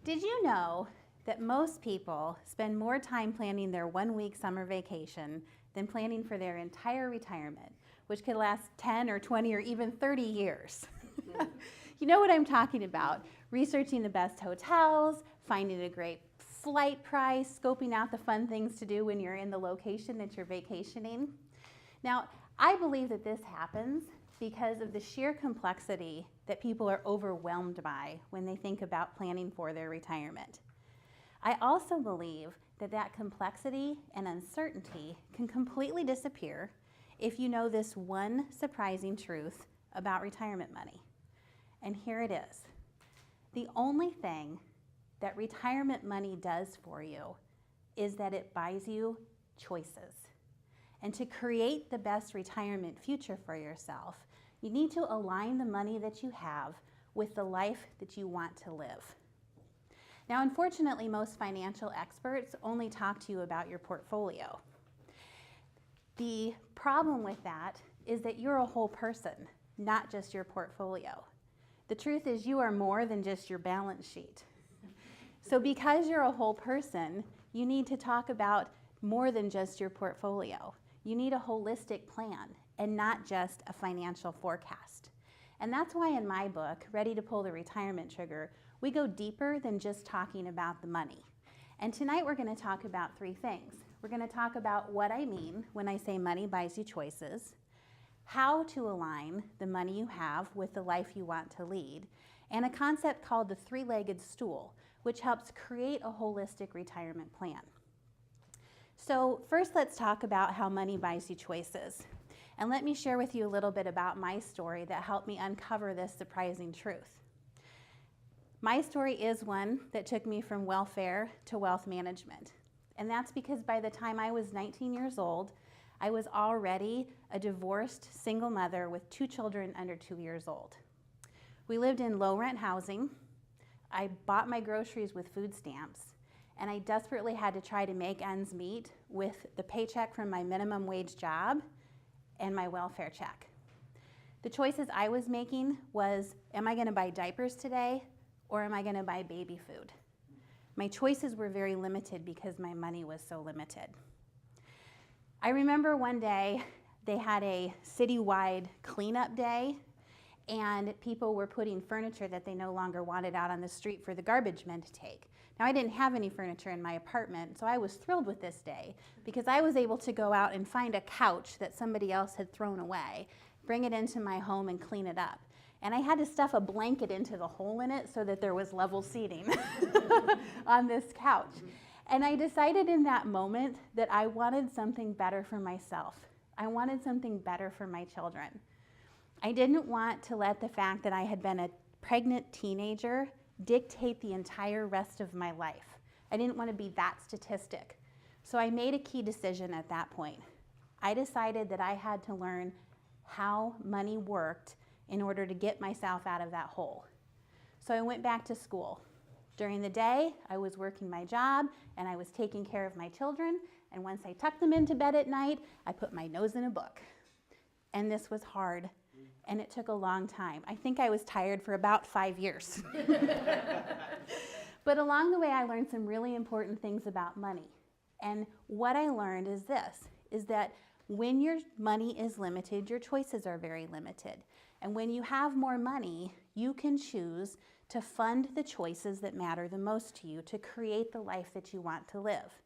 Did you know that most people spend more time planning their 1-week summer vacation than planning for their entire retirement, which could last 10 or 20 or even 30 years? You know what I'm talking about. Researching the best hotels, finding a great flight price, scoping out the fun things to do when you're in the location that you're vacationing. Now, I believe that this happens because of the sheer complexity that people are overwhelmed by when they think about planning for their retirement. I also believe that that complexity and uncertainty can completely disappear if you know this one surprising truth about retirement money. And here it is. The only thing that retirement money does for you is that it buys you choices. And to create the best retirement future for yourself, you need to align the money that you have with the life that you want to live. Now, unfortunately, most financial experts only talk to you about your portfolio. The problem with that is that you're a whole person, not just your portfolio. The truth is you are more than just your balance sheet. So because you're a whole person, you need to talk about more than just your portfolio. You need a holistic plan and not just a financial forecast. And that's why in my book, Ready to Pull the Retirement Trigger, we go deeper than just talking about the money. And tonight we're going to talk about 3 things. We're going to talk about what I mean when I say money buys you choices, how to align the money you have with the life you want to lead, and a concept called the Threelegged stool, which helps create a holistic retirement plan. So first, let's talk about how money buys you choices. And let me share with you a little bit about my story that helped me uncover this surprising truth. My story is one that took me from welfare to wealth management. And that's because by the time I was 19 years old, I was already a divorced single mother with 2 children under 2 years old. We lived in low rent housing. I bought my groceries with food stamps, and I desperately had to try to make ends meet with the paycheck from my minimum wage job and my welfare check. The choices I was making was, am I going to buy diapers today or am I going to buy baby food? My choices were very limited because my money was so limited. I remember one day they had a citywide cleanup day, and people were putting furniture that they no longer wanted out on the street for the garbage men to take. Now, I didn't have any furniture in my apartment, so I was thrilled with this day because I was able to go out and find a couch that somebody else had thrown away, bring it into my home and clean it up. And I had to stuff a blanket into the hole in it so that there was level seating on this couch. And I decided in that moment that I wanted something better for myself. I wanted something better for my children. I didn't want to let the fact that I had been a pregnant teenager dictate the entire rest of my life. I didn't want to be that statistic. So I made a key decision at that point. I decided that I had to learn how money worked in order to get myself out of that hole. So I went back to school. During the day, I was working my job and I was taking care of my children. And once I tucked them into bed at night, I put my nose in a book. And this was hard. And it took a long time. I think I was tired for about 5 years. But along the way, I learned some really important things about money. And what I learned is this, is that when your money is limited, your choices are very limited. And when you have more money, you can choose to fund the choices that matter the most to you to create the life that you want to live.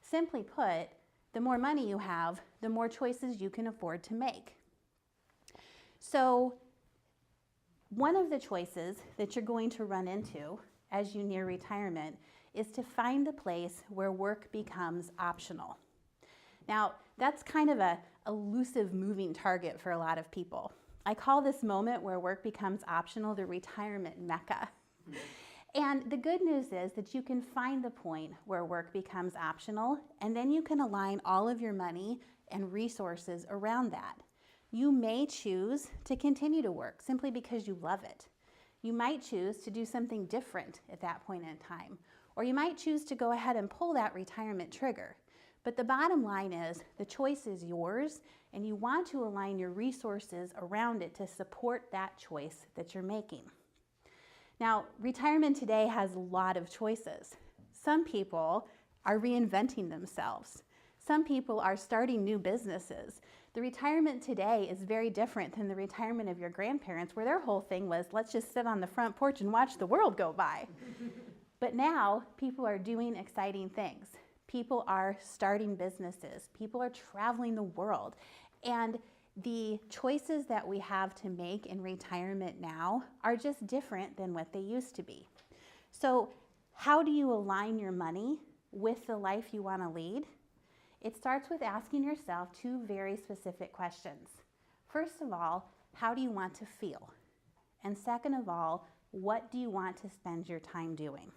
Simply put, the more money you have, the more choices you can afford to make. So one of the choices that you're going to run into as you near retirement is to find the place where work becomes optional. Now, that's kind of a elusive moving target for a lot of people. I call this moment where work becomes optional the retirement mecca. And the good news is that you can find the point where work becomes optional, and then you can align all of your money and resources around that. You may choose to continue to work simply because you love it. You might choose to do something different at that point in time, or you might choose to go ahead and pull that retirement trigger. But the bottom line is the choice is yours, and you want to align your resources around it to support that choice that you're making. Now, retirement today has a lot of choices. Some people are reinventing themselves. Some people are starting new businesses. The retirement today is very different than the retirement of your grandparents, where their whole thing was, let's just sit on the front porch and watch the world go by. But now, people are doing exciting things. People are starting businesses. People are traveling the world. And the choices that we have to make in retirement now are just different than what they used to be. So how do you align your money with the life you want to lead? It starts with asking yourself two very specific questions. First of all, how do you want to feel? And second of all, what do you want to spend your time doing?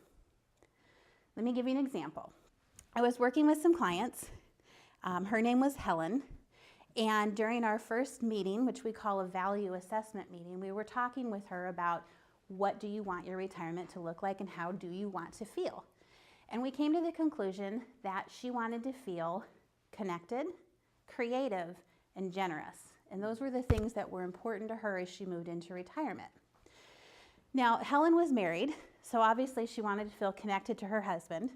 Let me give you an example. I was working with some clients. Her name was Helen. And during our first meeting, which we call a value assessment meeting, we were talking with her about what do you want your retirement to look like and how do you want to feel? And we came to the conclusion that she wanted to feel connected, creative, and generous. And those were the things that were important to her as she moved into retirement. Now, Helen was married, so obviously she wanted to feel connected to her husband.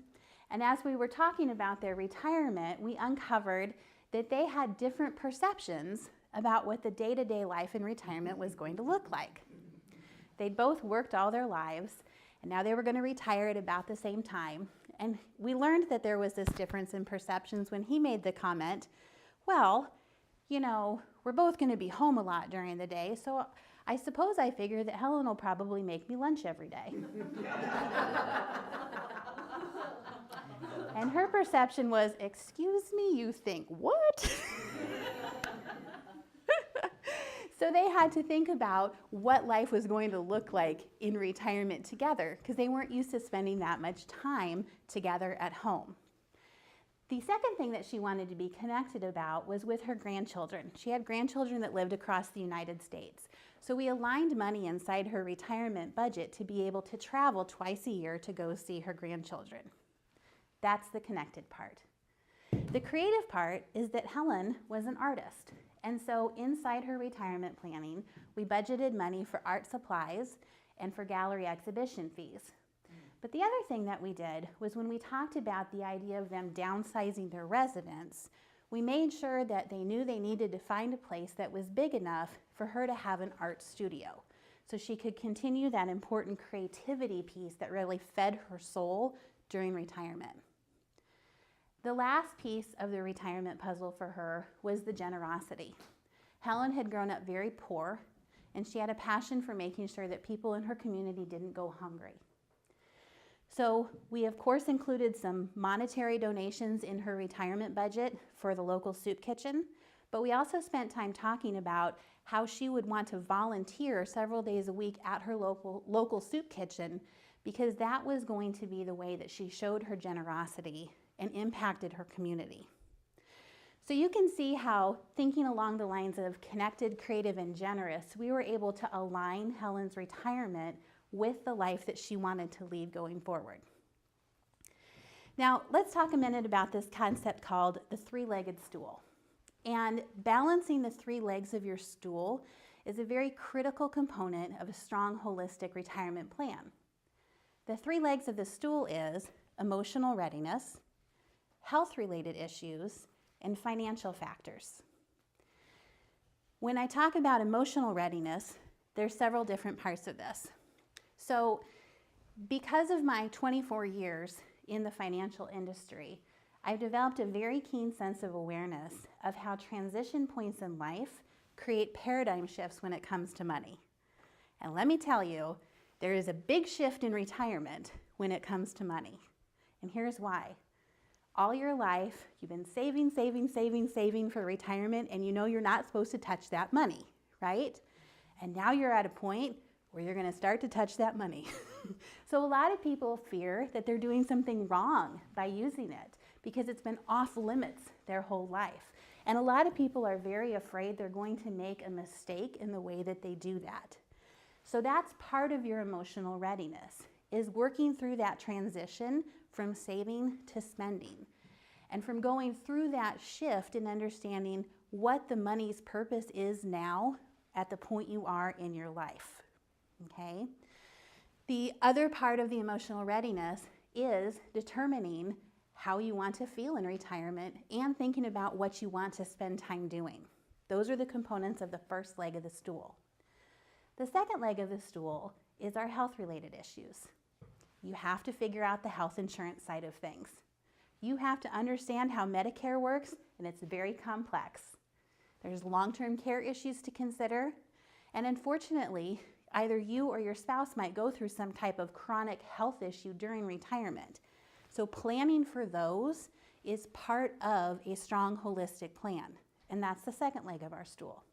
And as we were talking about their retirement, we uncovered that they had different perceptions about what the day-to-day life in retirement was going to look like. They'd both worked all their lives, and now they were going to retire at about the same time. And we learned that there was this difference in perceptions when he made the comment, well, you know, we're both going to be home a lot during the day, so I suppose I figure that Helen will probably make me lunch every day. And her perception was, excuse me, you think what? So they had to think about what life was going to look like in retirement together because they weren't used to spending that much time together at home. The second thing that she wanted to be connected about was with her grandchildren. She had grandchildren that lived across the United States. So we aligned money inside her retirement budget to be able to travel twice a year to go see her grandchildren. That's the connected part. The creative part is that Helen was an artist. And so inside her retirement planning, we budgeted money for art supplies and for gallery exhibition fees. But the other thing that we did was when we talked about the idea of them downsizing their residence, we made sure that they knew they needed to find a place that was big enough for her to have an art studio so she could continue that important creativity piece that really fed her soul during retirement. The last piece of the retirement puzzle for her was the generosity. Helen had grown up very poor, and she had a passion for making sure that people in her community didn't go hungry. So we, of course, included some monetary donations in her retirement budget for the local soup kitchen, but we also spent time talking about how she would want to volunteer several days a week at her local soup kitchen because that was going to be the way that she showed her generosity and impacted her community. So you can see how, thinking along the lines of connected, creative, and generous, we were able to align Helen's retirement with the life that she wanted to lead going forward. Now, let's talk a minute about this concept called the three-legged stool. And balancing the three legs of your stool is a very critical component of a strong, holistic retirement plan. The three legs of the stool is emotional readiness, health-related issues, and financial factors. When I talk about emotional readiness, there's several different parts of this. So because of my 24 years in the financial industry, I've developed a very keen sense of awareness of how transition points in life create paradigm shifts when it comes to money. And let me tell you, there is a big shift in retirement when it comes to money. And here's why. All your life, you've been saving for retirement, and you know you're not supposed to touch that money, right? And now you're at a point where you're going to start to touch that money. So a lot of people fear that they're doing something wrong by using it because it's been off limits their whole life. And a lot of people are very afraid they're going to make a mistake in the way that they do that. So that's part of your emotional readiness, is working through that transition from saving to spending, and from going through that shift and understanding what the money's purpose is now at the point you are in your life, okay? The other part of the emotional readiness is determining how you want to feel in retirement and thinking about what you want to spend time doing. Those are the components of the first leg of the stool. The second leg of the stool is our health-related issues. You have to figure out the health insurance side of things. You have to understand how Medicare works, and it's very complex. There's long-term care issues to consider, and unfortunately, either you or your spouse might go through some type of chronic health issue during retirement. So planning for those is part of a strong holistic plan, and that's the second leg of our stool.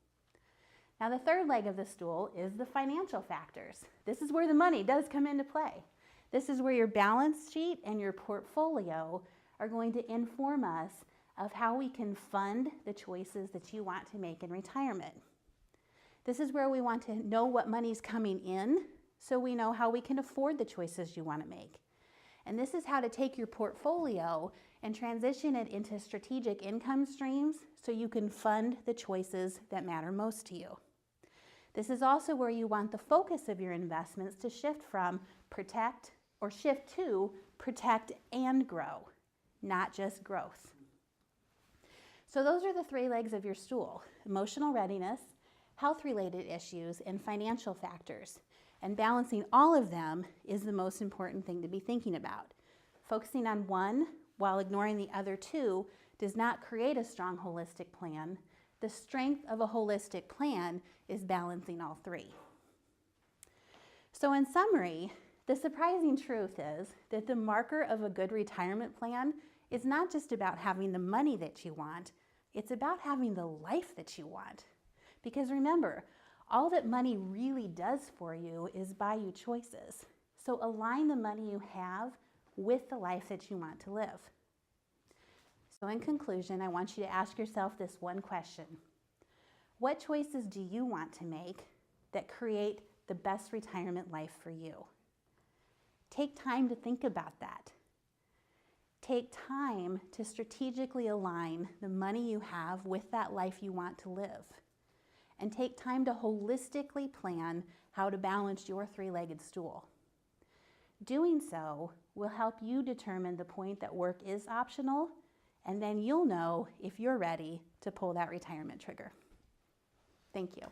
Now the third leg of the stool is the financial factors. This is where the money does come into play. This is where your balance sheet and your portfolio are going to inform us of how we can fund the choices that you want to make in retirement. This is where we want to know what money's coming in so we know how we can afford the choices you want to make. And this is how to take your portfolio and transition it into strategic income streams so you can fund the choices that matter most to you. This is also where you want the focus of your investments to shift from protect and grow, not just growth. So those are the three legs of your stool: emotional readiness, health-related issues, and financial factors. And balancing all of them is the most important thing to be thinking about. Focusing on one while ignoring the other two does not create a strong holistic plan. The strength of a holistic plan is balancing all three. So in summary, the surprising truth is that the marker of a good retirement plan is not just about having the money that you want, it's about having the life that you want. Because remember, all that money really does for you is buy you choices. So align the money you have with the life that you want to live. So in conclusion, I want you to ask yourself this one question. What choices do you want to make that create the best retirement life for you? Take time to think about that. Take time to strategically align the money you have with that life you want to live. And take time to holistically plan how to balance your three-legged stool. Doing so will help you determine the point that work is optional, and then you'll know if you're ready to pull that retirement trigger. Thank you.